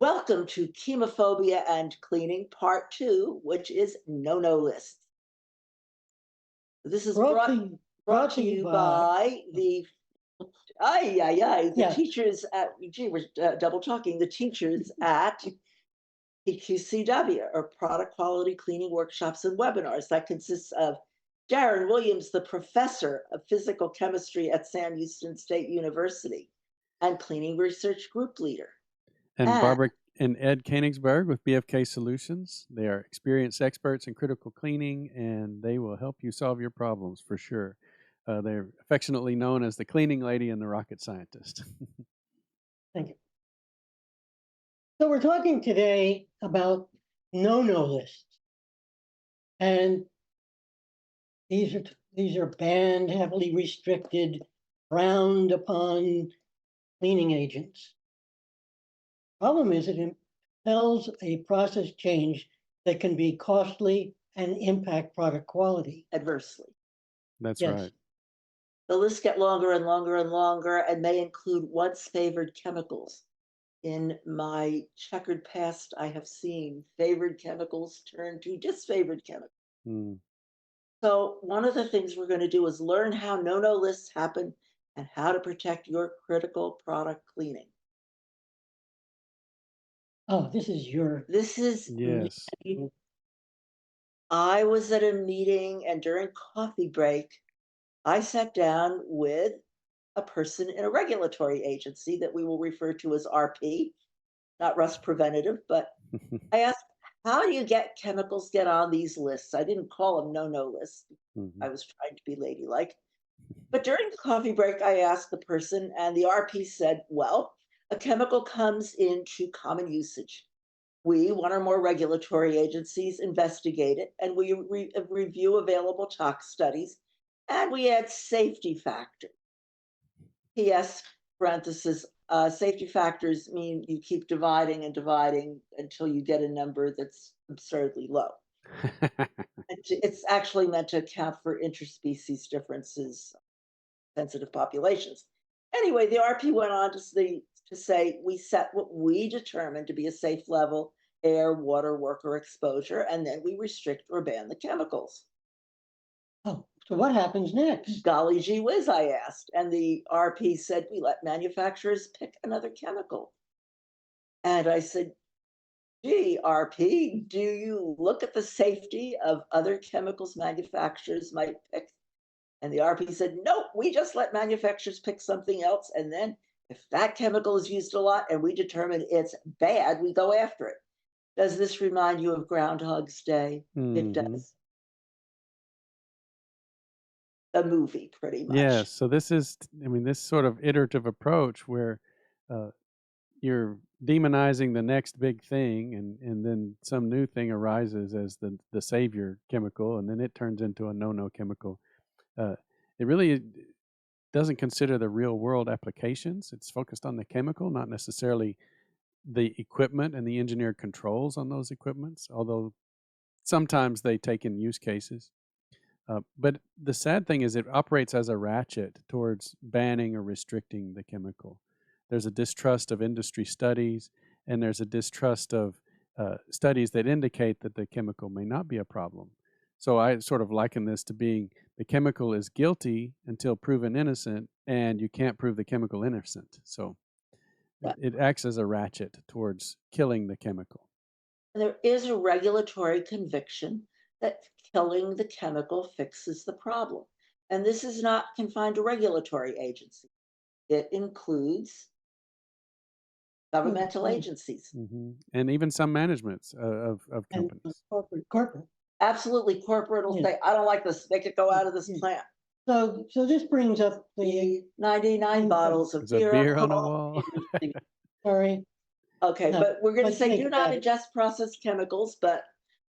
Welcome to Chemophobia and Cleaning Part 2, which is no-no lists. This is Brought to brought brought to to you you by by the yeah. teachers at, gee, we're double talking, the teachers at PQCW, or Product Quality Cleaning Workshops and Webinars. That consists of Darren Williams, the professor of physical chemistry at Sam Houston State University and cleaning research group leader. And And Barbara and Ed Koenigsberg with BFK Solutions. They are experienced experts in critical cleaning, and they will help you solve your problems for sure. They're affectionately known as the cleaning lady and the rocket scientist. Thank you. So we're talking today about no-no lists, and these are banned, heavily restricted, frowned upon cleaning agents. Problem is, it impels a process change that can be costly and impact product quality. adversely. That's Yes. right. The lists get longer and longer and longer and may include once favored chemicals. In my checkered past, I have seen favored chemicals turn to disfavored chemicals. Mm, So, one of the things we're going to do is learn how no lists happen and how to protect your critical product cleaning. Oh, this is your This is yes. me. I was at a meeting, and during coffee break, I sat down with a person in a regulatory agency that we will refer to as RP, not rust preventative, but I asked, how do you get chemicals get on these lists? I didn't call them no lists. I Mhm. was trying to be ladylike. But during the coffee break, I asked the person, and the RP said, well, a chemical comes into common usage. We, one or more regulatory agencies, investigate it, and we review available tox studies, and we add safety factors. PS, parenthesis, safety factors mean you keep dividing and dividing until you get a number that's absurdly low. It's actually meant to account for interspecies differences, sensitive populations. Anyway, the RP went on to say we set what we determine to be a safe level: air, water, worker exposure, and then we restrict or ban the chemicals. Oh, so what happens next? Golly gee whiz, I asked. And the RP said, we let manufacturers pick another chemical. And I said, gee, RP, do you look at the safety of other chemicals manufacturers might pick? And the RP said, nope, we just let manufacturers pick something else. And then if that chemical is used a lot and we determine it's bad, we go after it. Does this remind you of Groundhog's Day? It Mhm. does. A movie, pretty Yes. much. So this is, this sort of iterative approach where uh, you're demonizing the next big thing, and then some new thing arises as the savior chemical, and then it turns into a no chemical. Uh, it really doesn't consider the real world applications. It's focused on the chemical, not necessarily the equipment and the engineered controls on those equipments, although sometimes they take in use cases. But the sad thing is it operates as a ratchet towards banning or restricting the chemical. There's a distrust of industry studies, and there's a distrust of studies that indicate that the chemical may not be a problem. So I sort of liken this to being the chemical is guilty until proven innocent, and you can't prove the chemical innocent. So it acts as a ratchet towards killing the chemical. There is a regulatory conviction that killing the chemical fixes the problem. And this is not confined to regulatory agencies. It includes governmental agencies. And even some managements of And companies. corporate. Absolutely, corporate will Yeah. say, I don't like this, make it go out of this Yeah. plant. So this brings up The 99 bottles of There's a beer beer on a alcohol. wall. sorry. Okay, No, but we're going to but say think do not about it. ingest processed chemicals, but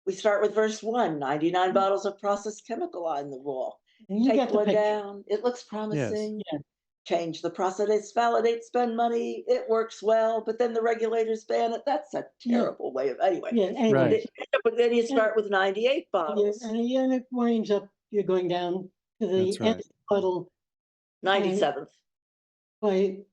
we start with verse 1, 99 bottles of processed chemical on the wall. And you Take get the one picture. down. It looks Yes. promising. Yeah. Change the process, validate, spend money. It works well, but then the regulators ban it. That's a terrible way of, anyway. Yeah. Anyway, But then you start with 98 bottles. and it winds up you're going down to the That's end right. of the puddle 97th. by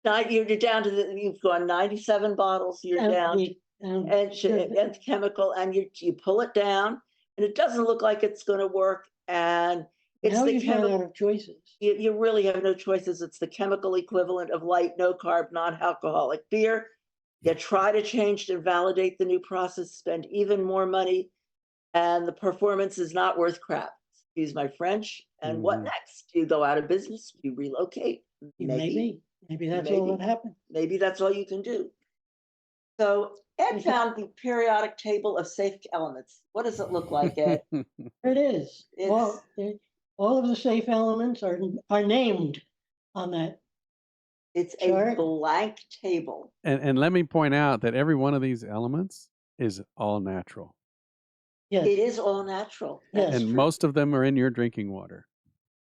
You're down to you've gone 97 bottles, you're And down, and and the chemical, and you pull it down, and it doesn't look like it's going to work. And it's now the you've run chemical. out of choices. You really have no choices. It's the chemical equivalent of light, no carb, non-alcoholic beer. You try to change to validate the new process, spend even more money, and the performance is not worth crap. Excuse my French. And what Mhm. next? Do you go out of business? Do you relocate? Maybe that's all that happened. Maybe that's all you can do. So Ed Okay. found the periodic table of safe elements. What does it look like, Ed? There it is. It's All of the safe elements are named on that it's a chart. blank table. And let me point out that every one of these elements is all natural. Yes, It is all natural. Yes. That's And true. most of them are in your drinking water.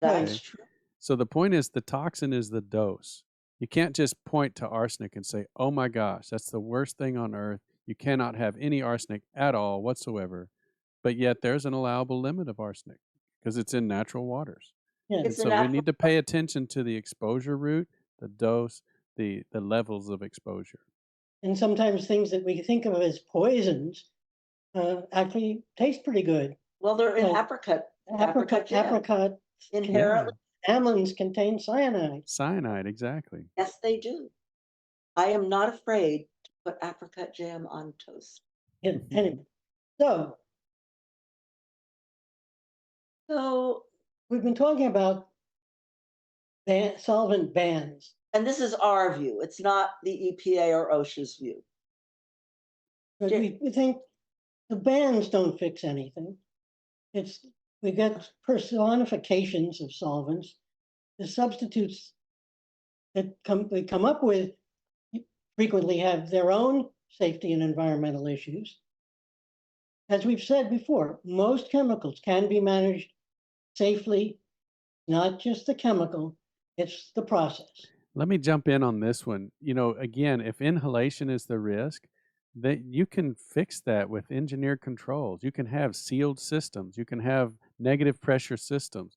That's Okay. true. So the point is the toxin is the dose. You can't just point to arsenic and say, oh my gosh, that's the worst thing on earth. You cannot have any arsenic at all whatsoever. But yet there's an allowable limit of arsenic because it's in natural waters. yes. And It's a so we natural. need to pay attention to the exposure route, the dose, the levels of exposure. And sometimes things that we think of as poisons actually taste pretty good. Well, they're in Like apricot jam. apricot Inherently, almonds contain cyanide. Cyanide, exactly. yes, they do. I am not afraid to put apricot jam on toast. Yeah, anyway, so So, we've been talking about solvent bans. and this is our view. It's not the EPA or OSHA's view. But Yeah. we think the bans don't fix anything. We get personifications of solvents. The substitutes that we come up with frequently have their own safety and environmental issues. As we've said before, most chemicals can be managed safely, not just the chemical, it's the process. Let me jump in on this one. Again, if inhalation is the risk, that you can fix that with engineered controls. You can have sealed systems. You can have negative pressure systems.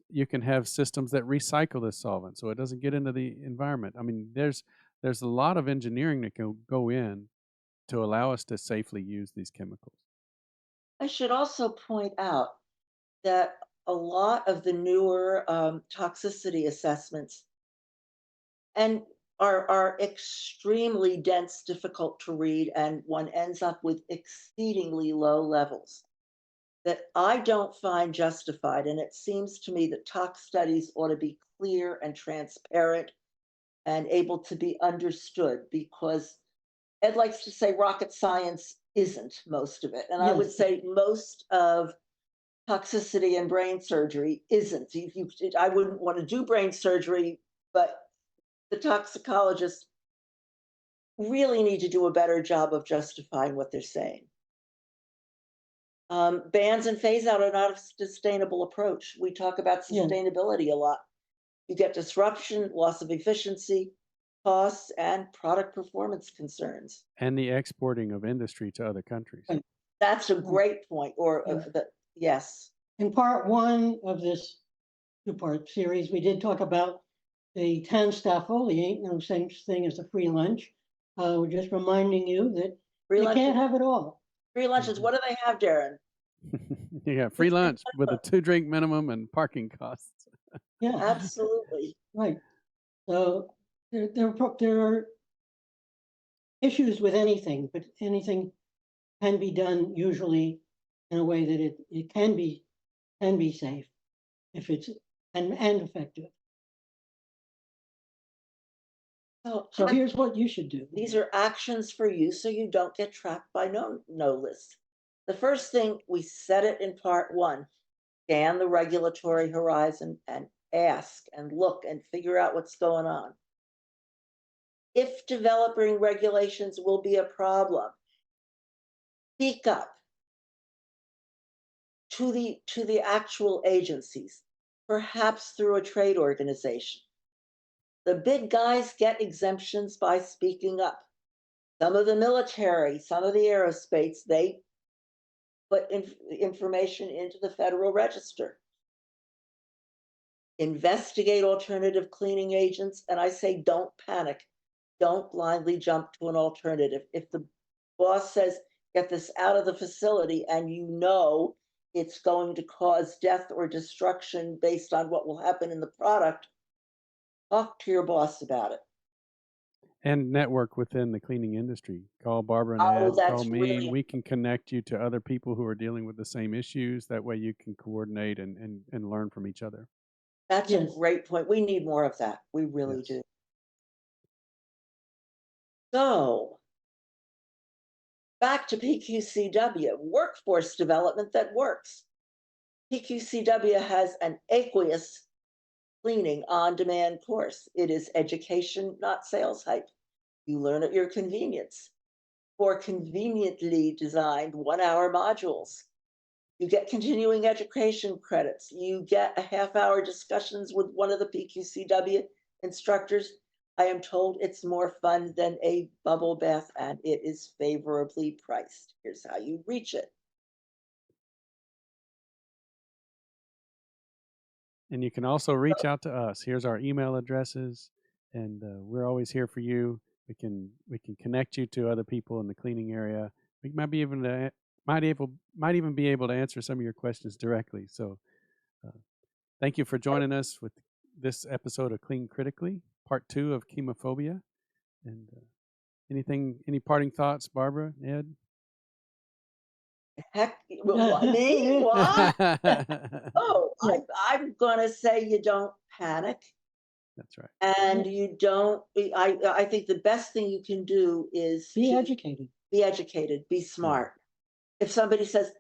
You can have systems that recycle the solvent so it doesn't get into the environment. I mean, there's a lot of engineering that can go in to allow us to safely use these chemicals. I should also point out that a lot of the newer toxicity assessments and are extremely dense, difficult to read, and one ends up with exceedingly low levels that I don't find justified. And it seems to me that tox studies ought to be clear and transparent and able to be understood, because Ed likes to say rocket science isn't most of it. And I would Yes. say most of toxicity and brain surgery isn't. I wouldn't want to do brain surgery, but the toxicologists really need to do a better job of justifying what they're saying. Bans and phase out are not a sustainable approach. We talk about Yeah. sustainability a lot. You get disruption, loss of efficiency, costs, and product performance concerns. And the exporting of industry to other countries. Right. That's a great point. Yes. In part one of this two-part series, we did talk about the tanstaffoliate, no such thing as a free lunch. We're just reminding you that Free you lunches. can't have it all. Free lunches. What do they have, Darren? Yeah, free lunch with a 2-drink minimum and parking costs. Yeah, Absolutely. right. So there are issues with anything, but anything can be done usually in a way that it can be safe if it's and effective. So here's what you should do. These are actions for you so you don't get trapped by no list. The first thing, we said it in part one, scan the regulatory horizon and ask and look and figure out what's going on. If developing regulations will be a problem, speak up to the actual agencies, perhaps through a trade organization. The big guys get exemptions by speaking up. Some of the military, some of the aerospace, they put information into the Federal Register. Investigate alternative cleaning agents, and I say don't panic. Don't blindly jump to an alternative. If the boss says, get this out of the facility, and you know it's going to cause death or destruction based on what will happen in the product, talk to your boss about it. And network within the cleaning industry. Call Barbara and Oh, Ed, call that's me. really, We can connect you to other people who are dealing with the same issues. That way you can coordinate and learn from each other. that's a Yes. great point. We need more of that. We really Yes. do. So back to PQCW, workforce development that works. PQCW has an aqueous cleaning on demand course. It is education, not sales hype. You learn at your convenience. For conveniently designed 1 hour modules. You get continuing education credits. You get a half-hour discussions with one of the PQCW instructors. I am told it's more fun than a bubble bath and it is favorably priced. Here's how you reach it. And you can also reach out to us. Here's our email addresses, and we're always here for you. We can connect you to other people in the cleaning area. We might be even to, might even be able to answer some of your questions directly. So uh, thank you for joining us with this episode of Clean Critically, part 2 of chemophobia. And any parting thoughts, Barbara, Ed? Heck, me? What? Oh, Yeah. I'm gonna say you don't panic. That's right. And you don't, I think the best thing you can do is Be educated. be educated, be smart. If somebody says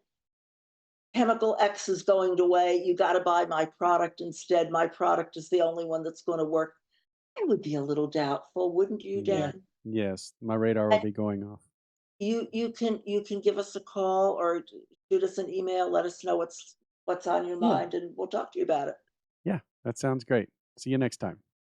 chemical X is going away, you got to buy my product instead. My product is the only one that's going to work. I would be a little doubtful, wouldn't you, Yeah. Dan? Yes, my radar will And be going off. you can give us a call or shoot us an email. Let us know what's on your Yeah. mind, and we'll talk to you about it. Yeah, that sounds great. See you next time.